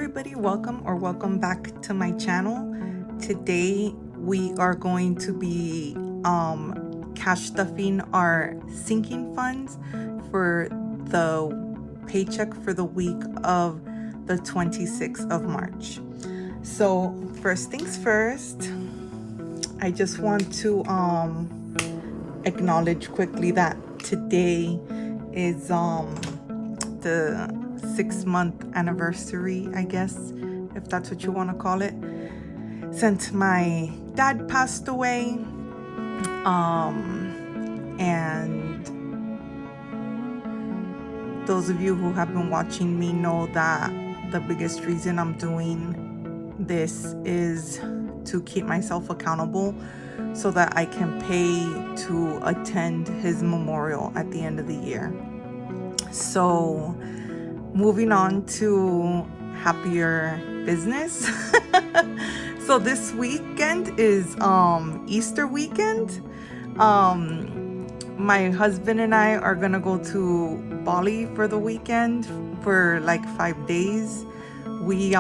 everybody, welcome back to my channel. Today we are going to be cash stuffing our sinking funds for the paycheck for the week of the 26th of March. So first things first, I just want to acknowledge quickly that today is the 6-month anniversary, I guess, if that's what you want to call it, since my dad passed away. And those of you who have been watching me know that the biggest reason I'm doing this is to keep myself accountable so that I can pay to attend his memorial at the end of the year. So moving on to happier business. So this weekend is Easter weekend. My husband and I are gonna go to Bali for the weekend for like 5 days. We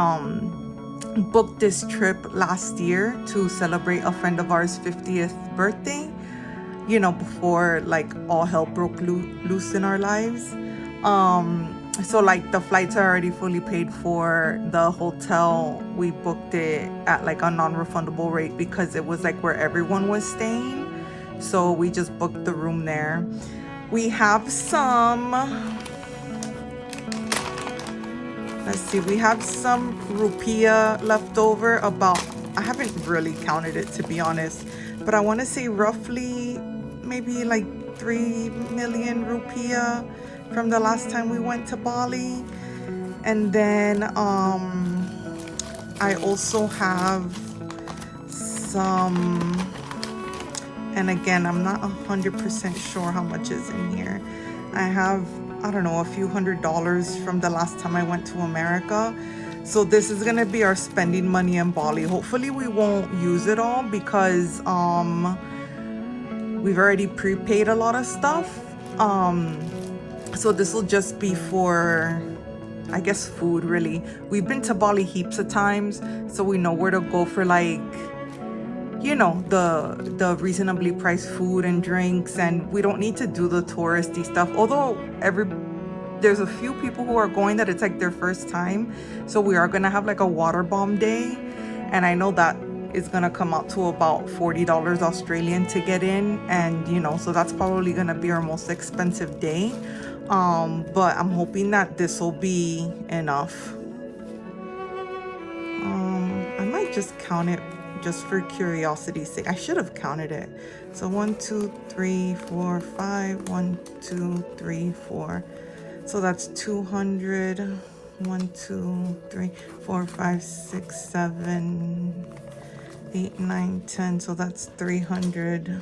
booked this trip last year to celebrate a friend of ours 50th birthday, you know, before like all hell broke loose in our lives. So like the flights are already fully paid for. The hotel, we booked it at like a non-refundable rate because it was like where everyone was staying. So we just booked the room there. We have some, we have some rupiah left over, about, I haven't really counted it to be honest, but I want to say roughly maybe like 3 million rupiah from the last time we went to Bali. And then I also have some, and again, I'm not 100% sure how much is in here. I have, I don't know, a few $100s from the last time I went to America. So this is gonna be our spending money in Bali. Hopefully we won't use it all because we've already prepaid a lot of stuff. So this will just be for, I guess, food really. We've been to Bali heaps of times, so we know where to go for like, you know, the reasonably priced food and drinks, and we don't need to do the touristy stuff. Although there's a few people who are going that it's like their first time, so we are gonna have like a water bomb day, and I know that is gonna come out to about $40 Australian to get in, and you know, so that's probably gonna be our most expensive day. But I'm hoping that this will be enough. I might just count it just for curiosity's sake. I should have counted it. So 1 2 3 4 5 1 2 3 4. So that's 200. 1 2 3 4 5 6 7 8 9 10. So that's 300.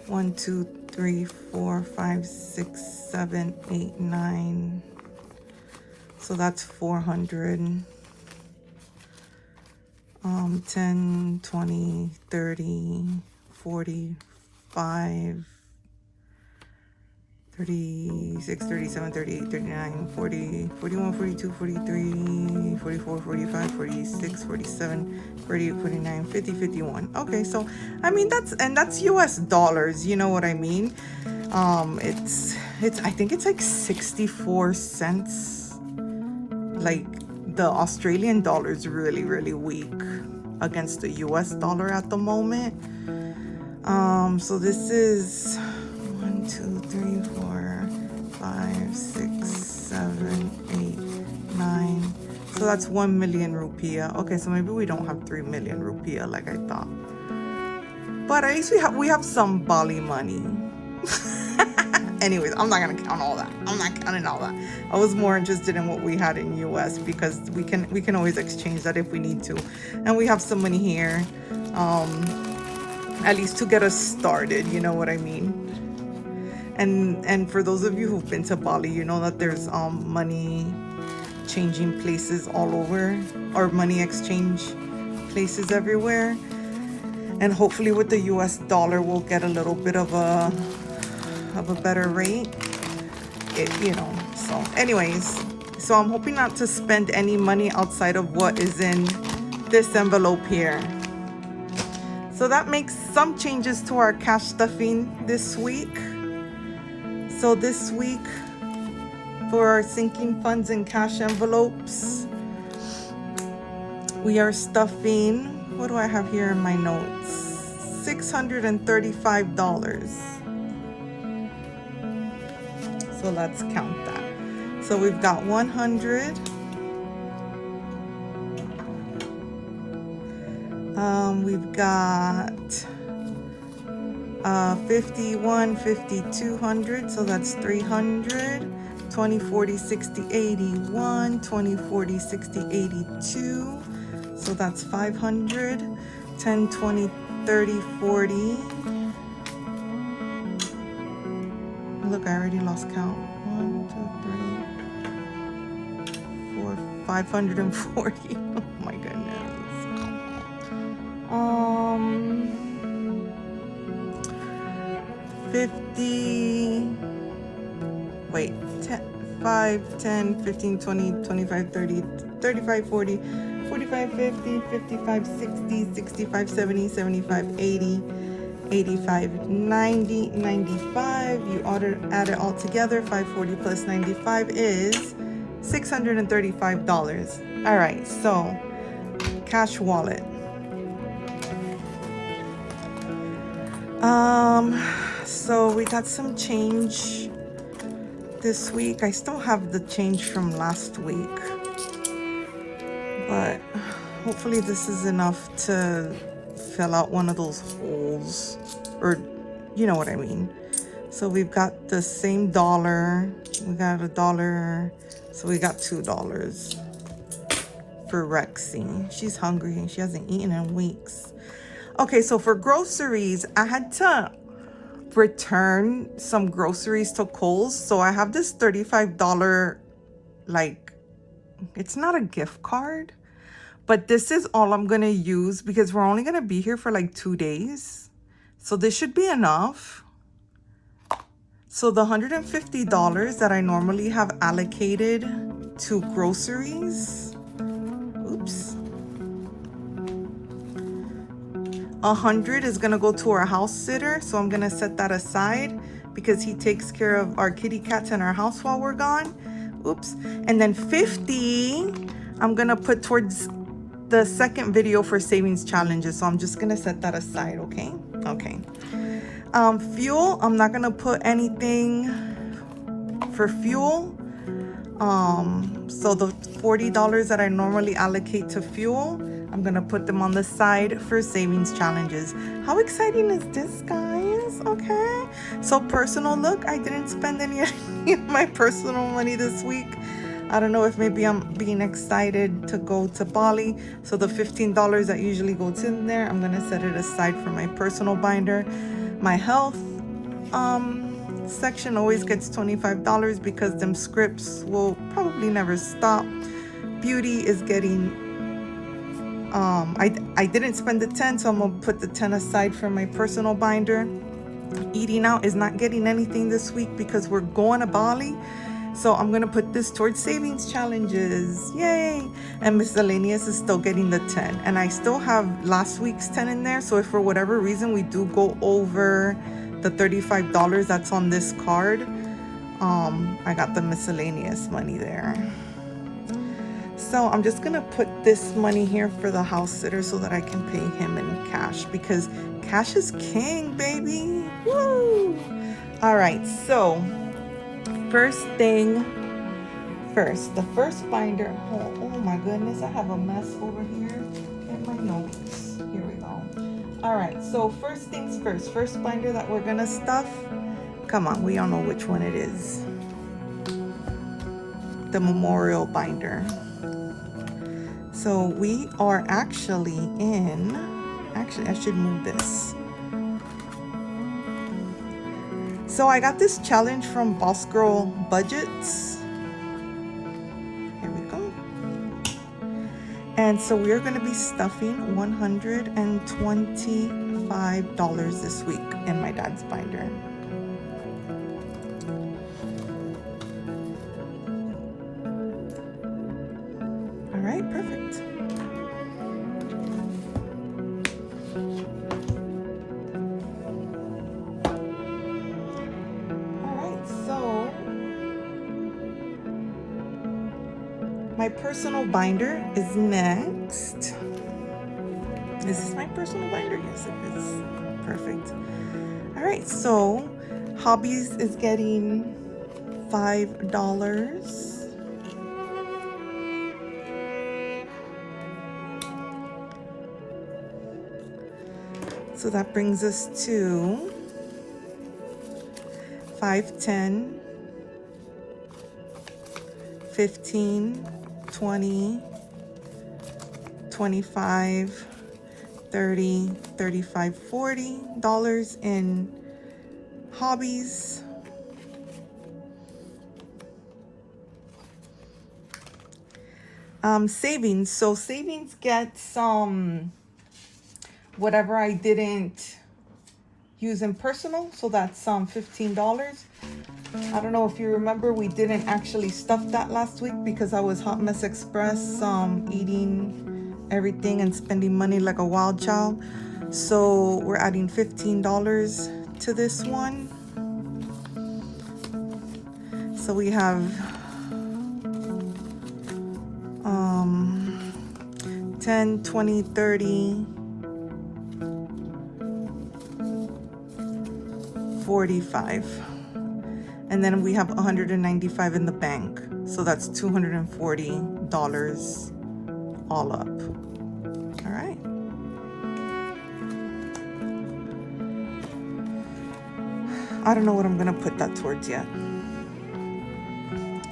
1 2 3 4 5 6 7 8 9. So that's 400. 10 20 30 45 36 37 38 39 40 41 42 43 44 45 46 47 48 49 50 51. Okay, so I mean that's US dollars, you know what I mean. It's I think it's like 64 cents. Like the Australian dollar is really weak against the US dollar at the moment. So this is 1 2 3 4 5 6 7 8 9. So that's 1 million rupiah. Okay, so maybe we don't have 3 million rupiah like I thought, but at least we have some Bali money. Anyways, I'm not gonna count all that. I'm not counting all that. I was more interested in what we had in US because we can always exchange that if we need to, and we have some money here, at least to get us started. You know what I mean? And for those of you who've been to Bali, you know that there's money changing places all over, or money exchange places everywhere, and hopefully with the US dollar we'll get a little bit of a better rate, you know. So anyways, So I'm hoping not to spend any money outside of what is in this envelope here. So that makes some changes to our cash stuffing this week. So this week, for our sinking funds and cash envelopes, we are stuffing, what do I have here in my notes? $635. So let's count that. So we've got 100. We've got 51, 50, 200. So that's 300. 20, 40, 60, 81. 20, 40, 60, 82. So that's 500. 10, 20, 30, 40. Look, I already lost count. 1, 2, 3, 4, 540. Oh my goodness. 50. Wait, 10, 5, 10, 15, 20, 25, 30, 35, 40, 45, 50, 55, 60, 65, 70, 75, 80. 85, 90, 95. You add it all together. 540 plus 95 is $635. All right, so cash wallet. So we got some change this week. I still have the change from last week, but hopefully this is enough to fill out one of those holes, or you know what I mean. So we've got the same dollar, we got $1, so we got $2 for Rexy. She's hungry and she hasn't eaten in weeks. Okay, so for groceries, I had to return some groceries to Kohl's. So I have this $35, like, it's not a gift card, but this is all I'm gonna use because we're only gonna be here for like 2 days. So this should be enough. So the $150 that I normally have allocated to groceries, oops, 100 is gonna go to our house sitter. So I'm gonna set that aside because he takes care of our kitty cats in our house while we're gone. Oops. And then 50, I'm gonna put towards the second video for savings challenges. So I'm just gonna set that aside, okay? Okay. Fuel, I'm not gonna put anything for fuel. So the $40 that I normally allocate to fuel, I'm gonna put them on the side for savings challenges. How exciting is this, guys? Okay. So personal, look, I didn't spend any of my personal money this week. I don't know if maybe I'm being excited to go to Bali. So the $15 that usually goes in there, I'm gonna set it aside for my personal binder. My health section always gets $25 because them scripts will probably never stop. Beauty is getting, I didn't spend the 10, so I'm gonna put the 10 aside for my personal binder. Eating out is not getting anything this week because we're going to Bali. So I'm gonna put this towards savings challenges, yay! And miscellaneous is still getting the 10. And I still have last week's 10 in there. So if for whatever reason we do go over the $35 that's on this card, I got the miscellaneous money there. So I'm just gonna put this money here for the house sitter so that I can pay him in cash because cash is king, baby. Woo! All right, so first thing first, the first binder. Oh my goodness, I have a mess over here in my notes. Here we go. All right, so first things first, first binder that we're gonna stuff. Come on, we all know which one it is. The memorial binder. So we are actually in, actually I should move this. So I got this challenge from Boss Girl Budgets. Here we go. And so we're going to be stuffing $125 this week in my dad's binder. my personal binder is next. Is this my personal binder? Yes, it is. Perfect. All right, so Hobbies is getting $5. So that brings us to 5, 10, 15, 20, 25, 30, 35, $40 in Hobbies. Savings. So savings gets whatever I didn't use in personal. So that's $15. I don't know if you remember, we didn't actually stuff that last week because I was Hot Mess Express eating everything and spending money like a wild child. So we're adding $15 to this one. So we have 10, 20, 30, 45. And then we have 195 in the bank. So that's $240 all up. All right. I don't know what I'm gonna put that towards yet.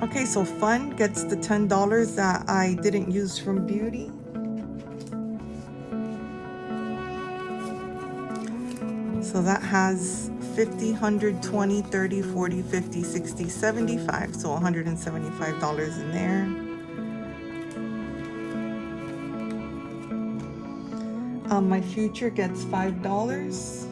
Okay, so fun gets the $10 that I didn't use from beauty. So that has 50, 100, 20, 30, 40, 50, 60, 75. So $175 in there. My future gets $5.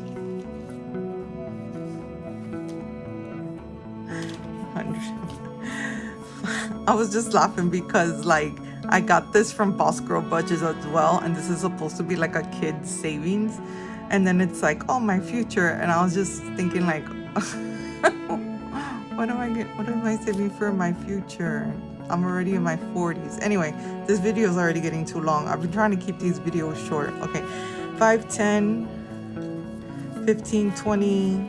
I was just laughing because like I got this from Boss Girl Budgets as well, and this is supposed to be like a kid's savings, and then it's like, oh, my future, and I was just thinking like what am I saving for my future? I'm already in my 40s. Anyway, this video is already getting too long. I've been trying to keep these videos short. Okay, 5, 10, 15, 20,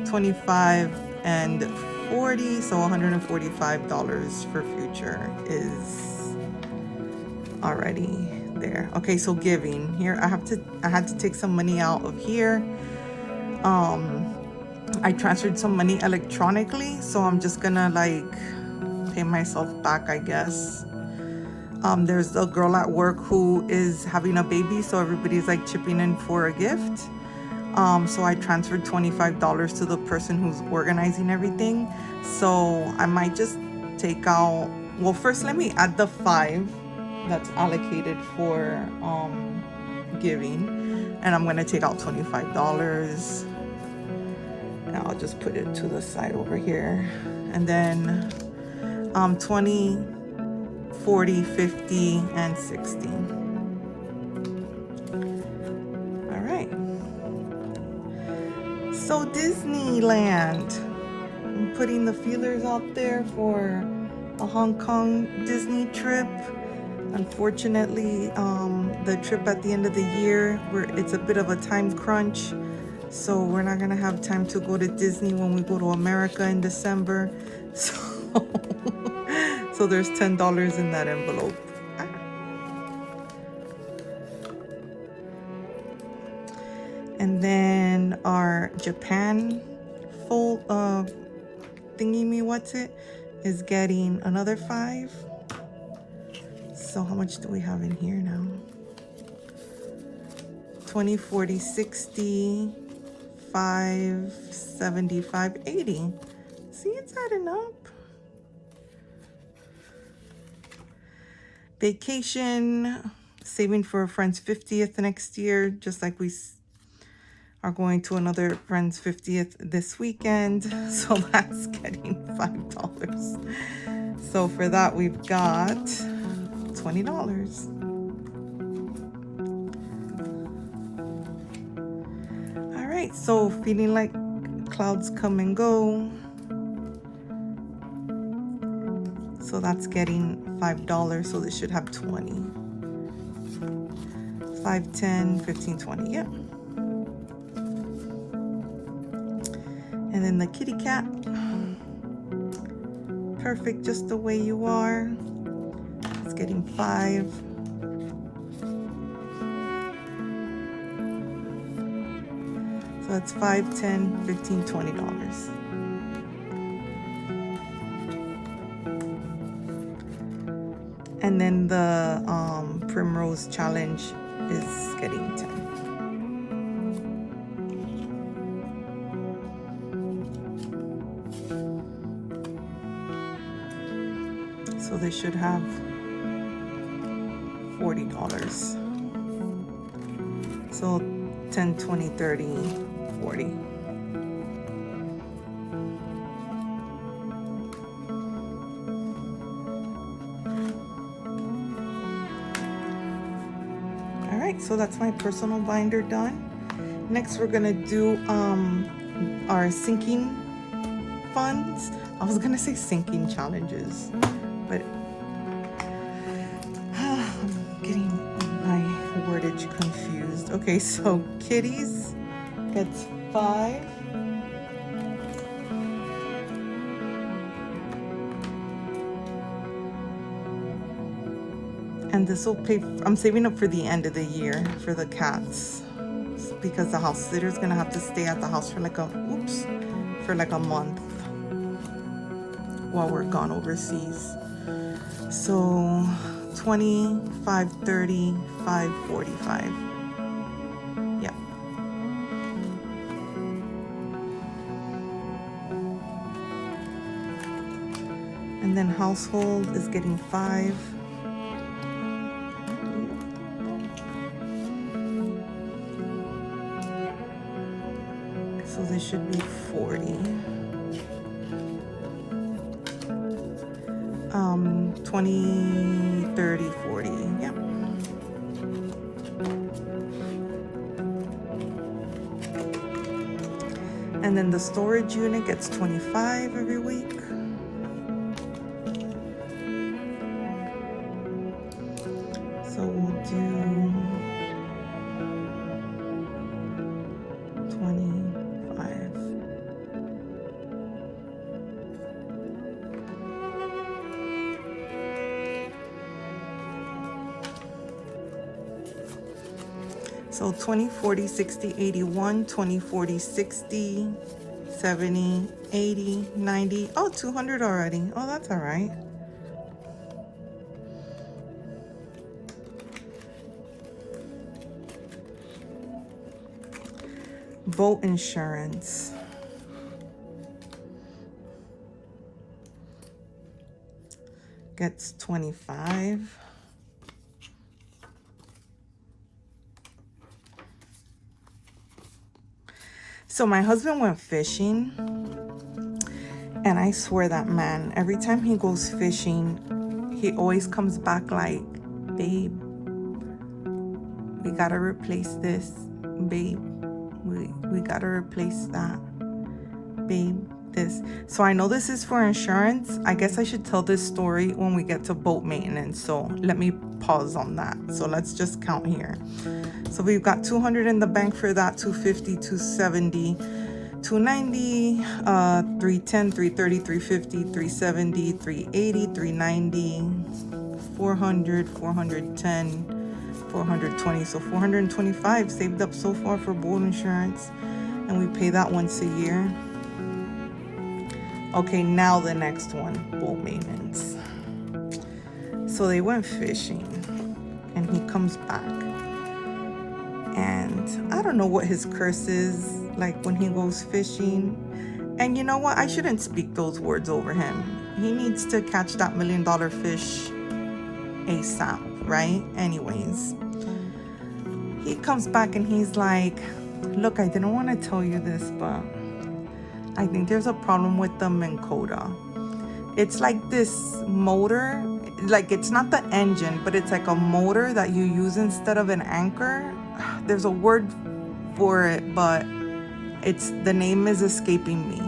25, and 40. So $145 for future is already there. Okay, so giving here, I had to take some money out of here. I transferred some money electronically, so I'm just gonna like pay myself back, I guess. There's a girl at work who is having a baby, so everybody's like chipping in for a gift. So I transferred $25 to the person who's organizing everything. So I might just take out, well, first let me add the 5 that's allocated for giving, and I'm gonna take out $25, and I'll just put it to the side over here. And then 20, 40, 50, and 60. All right. So Disneyland, I'm putting the feelers out there for a Hong Kong Disney trip. Unfortunately, the trip at the end of the year, it's a bit of a time crunch. So we're not gonna have time to go to Disney when we go to America in December. So there's $10 in that envelope. And then our Japan full is getting another 5. So how much do we have in here now? 20, 40, 60, 5, 75, 80. See, it's adding up. Vacation, saving for a friend's 50th next year, just like we are going to another friend's 50th this weekend. So that's getting $5. So for that, we've got $20. All right, so feeling like clouds come and go. So that's getting $5. So this should have 20. 5, 10, 15, 20. Yep. And then the kitty cat. Perfect, just the way you are. It's getting 5. So that's 5, 10, 15, $20. And then the Primrose Challenge is getting 10. So they should have $40. So 10, 20, 30, 40. All right, so that's my personal binder done. Next, we're gonna do our sinking funds. I was gonna say sinking challenges, but I'm getting my wordage confused. Okay, so kitties gets 5. And this will pay, I'm saving up for the end of the year for the cats, because the house sitter's gonna have to stay at the house for like a, for like a month while we're gone overseas. So 20, 5, 30, 5, 45. Yeah. And then household is getting 5. So this should be 40. 20, 30, 40. Yep. And then the storage unit gets 25 every week. So we'll do 25. So 20, 40, 60, 81, 20, 40, 60, 70, 80, 90. Oh, 200 already. Oh, that's all right. Boat insurance. Gets 25. So my husband went fishing, and I swear that man, every time he goes fishing, he always comes back like, babe, we gotta replace this. Babe, we gotta replace that. Babe, this. So I know this is for insurance. I guess I should tell this story when we get to boat maintenance. So let me pause on that. So let's just count here. So we've got 200 in the bank for that, 250, 270, 290, 310, 330, 350, 370, 380, 390, 400, 410, 420. So 425 saved up so far for boat insurance, and we pay that once a year. Okay, now the next one, boat maintenance. So they went fishing, and he comes back. And I don't know what his curse is like when he goes fishing. And you know what? I shouldn't speak those words over him. He needs to catch that $1 million fish ASAP, right? Anyways, he comes back and he's like, look, I didn't want to tell you this, but I think there's a problem with the Minn Kota. It's like this motor, like it's not the engine, but it's like a motor that you use instead of an anchor. There's a word for it, but the name is escaping me.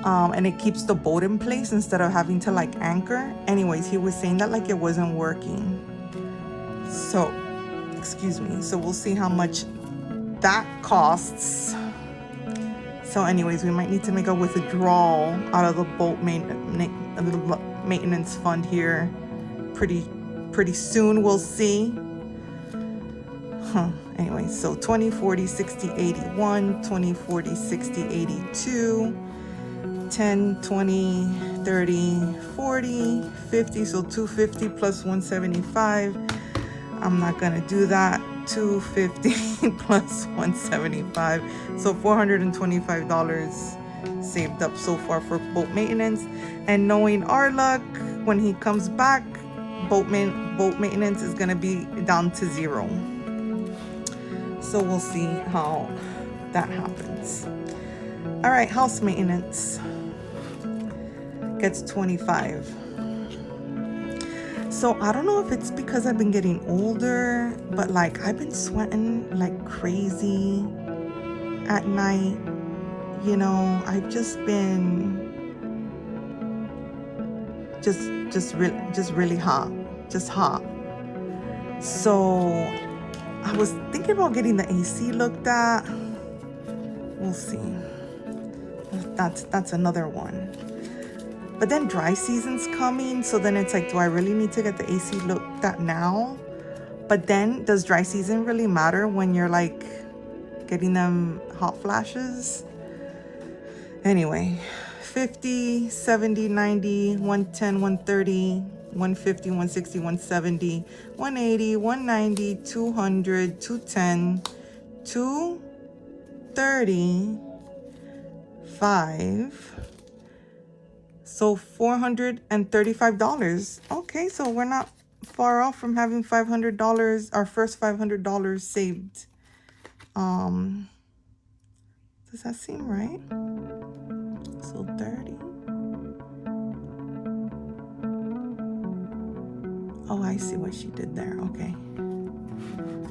and it keeps the boat in place instead of having to like anchor. Anyways, he was saying that like it wasn't working. So, excuse me. So we'll see how much that costs. So anyways, we might need to make a withdrawal out of the boat maintenance fund here pretty soon. We'll see. Anyway, so 20, 40, 60, 81, 20, 40, 60, 82, 10, 20, 30, 40, 50. So 250 plus 175. I'm not gonna do that. 250 plus 175. So $425 saved up so far for boat maintenance. And knowing our luck, when he comes back, boat maintenance is gonna be down to 0. So we'll see how that happens. All right, house maintenance gets 25. So I don't know if it's because I've been getting older, but like I've been sweating like crazy at night. You know, I've just been really hot, just hot. So I was thinking about getting the AC looked at. We'll see. That's another one. But then dry season's coming, so then it's like, do I really need to get the AC looked at now? But then, does dry season really matter when you're like getting them hot flashes? Anyway, 50, 70, 90, 110, 130, 150, 160, 170, 180, 190, 200, 210, 235. So $435. Okay, so we're not far off from having $500, our first $500 saved. Does that seem right? So 30. Oh, I see what she did there. Okay.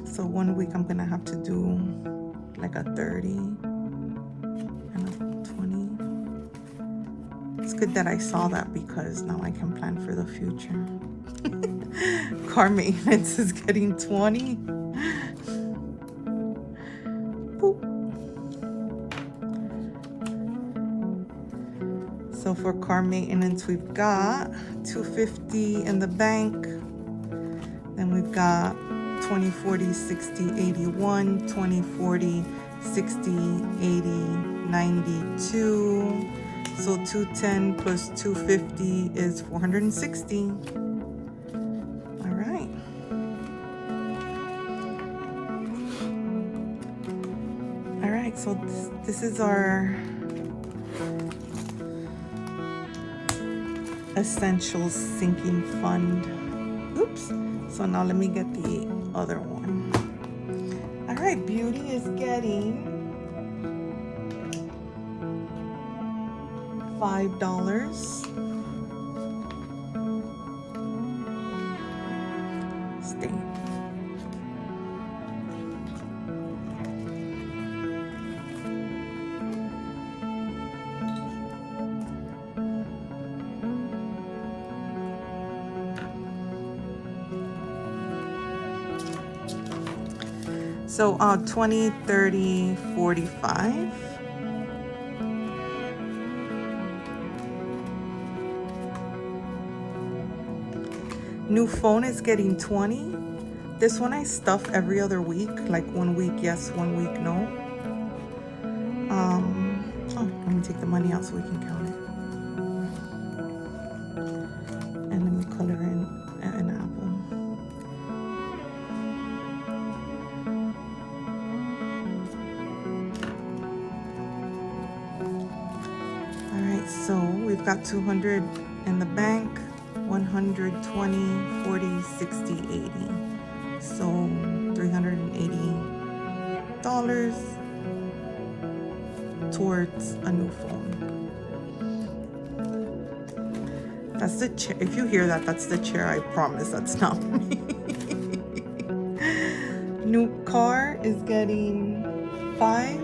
So 1 week I'm gonna have to do like a 30 and a 20. It's good that I saw that because now I can plan for the future. Car maintenance is getting 20. Boop. So for car maintenance, we've got $250 in the bank. Then we've got 20, 40, 60, 81, 20, 40, 60, 80, 92. So 210 plus 250 is 460. All right. All right, so this is our essentials sinking fund. Oops. So now let me get the other one. All right, beauty is getting $5. Stay. So 20, 30, 45. New phone is getting 20. This one I stuff every other week, like 1 week yes, 1 week no. Oh, let me take the money out so we can count it. And let me color in an apple. All right, so we've got 200 in the bank. 120, 40, 60, 80. So $380 towards a new phone. That's the chair. If you hear that, that's the chair. I promise that's not me. New car is getting 5.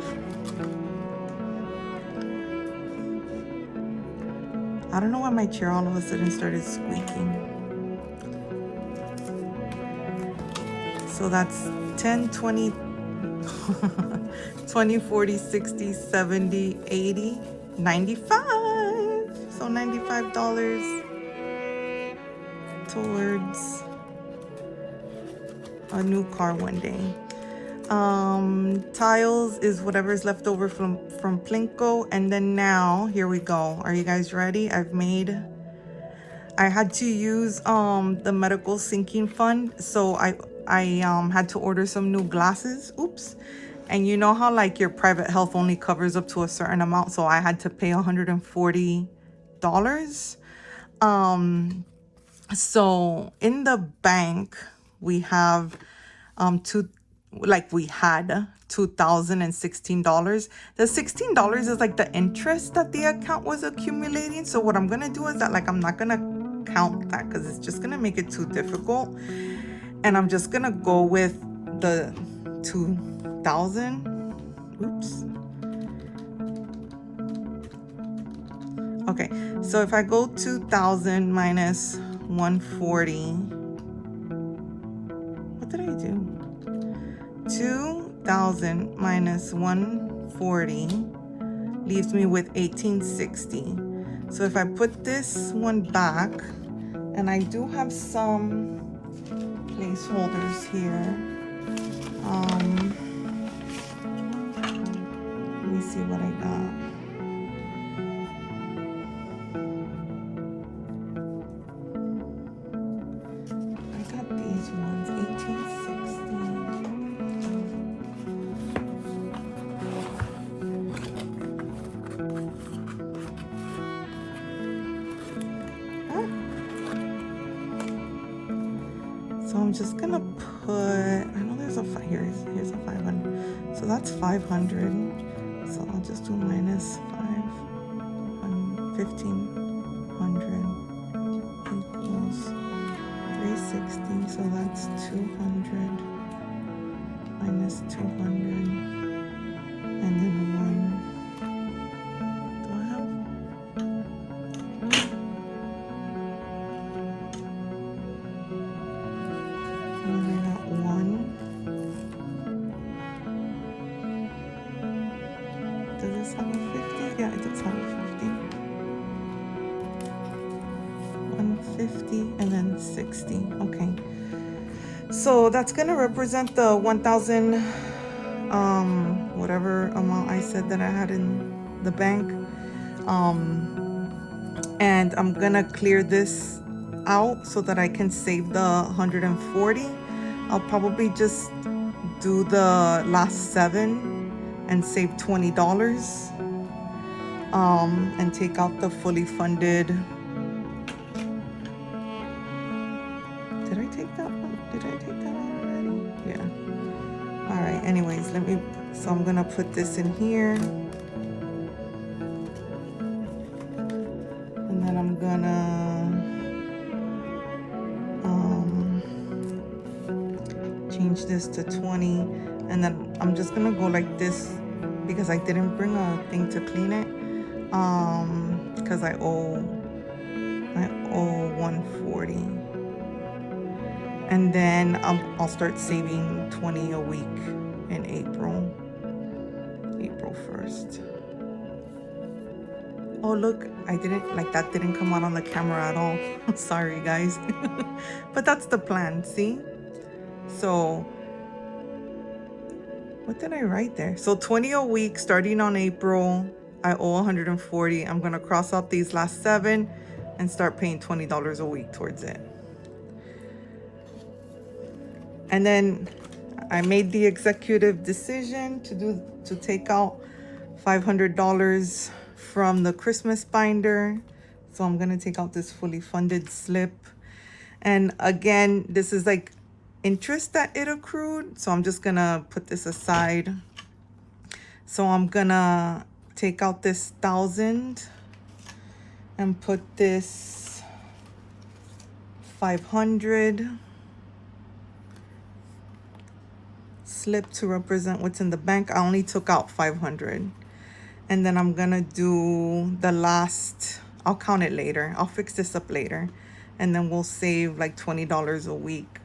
I don't know why my chair all of a sudden started squeaking. So that's 10, 20, 20, 40, 60, 70, 80, 95. So $95 towards a new car one day. Tiles is whatever's left over from Plinko. And then now, here we go. Are you guys ready? I had to use the medical sinking fund, so I had to order some new glasses. Oops. And you know how like your private health only covers up to a certain amount, so I had to pay $140. So in the bank we have we had $2,016. The $16 is like the interest that the account was accumulating. So what I'm gonna do is that, like, I'm not gonna count that because it's just gonna make it too difficult, and I'm just gonna go with the 2,000. Oops. Okay, so if I go 2,000 minus 140, what did I do? 2,000 minus 140 leaves me with 1,860. So if I put this one back, and I do have some placeholders here. Let me see what I got. I got these ones, 1,860. So I'm just gonna put, I know there's a, here's a 500. So that's 500. So I'll just do minus 1,500 equals 360. So that's 200 minus 200. And then 1. Do I have? And I got 1. Does this have a 50? Yeah, it does have a 50. 150 and then 60. Okay. So that's gonna represent the 1,000, whatever amount I said that I had in the bank. And I'm gonna clear this out so that I can save the 140. I'll probably just do the last 7 and save $20, and take out the fully funded. Did I take that one? Did I take that out already? Yeah. All right, anyways, so I'm gonna put this in here. And then I'm gonna change this to 20. And then I'm just gonna go like this because I didn't bring a thing to clean it. Because I owe 140. And then I'll start saving 20 a week in April 1st. Oh, look, I didn't, like, that didn't come out on the camera at all. Sorry, guys. But that's the plan, see? So, what did I write there? So 20 a week starting on April. I owe 140. I'm gonna cross out these last 7 and start paying $20 a week towards it. And then I made the executive decision to take out $500 from the Christmas binder. So I'm gonna take out this fully funded slip. And again, this is like interest that it accrued. So I'm just gonna put this aside. So I'm gonna take out this 1,000 and put this 500 slip to represent what's in the bank. I only took out 500. And then I'm gonna do the last I'll count it later. I'll fix this up later. And then we'll save like $20 a week.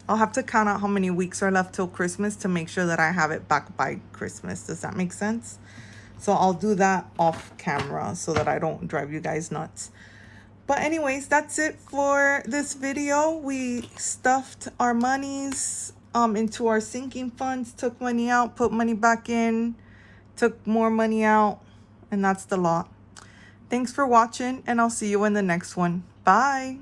I'll have to count out how many weeks are left till Christmas to make sure that I have it back by Christmas. Does that make sense? So I'll do that off camera so that I don't drive you guys nuts. But anyways, that's it for this video. We stuffed our monies into our sinking funds, took money out, put money back in, took more money out, and that's the lot. Thanks for watching, and I'll see you in the next one. Bye.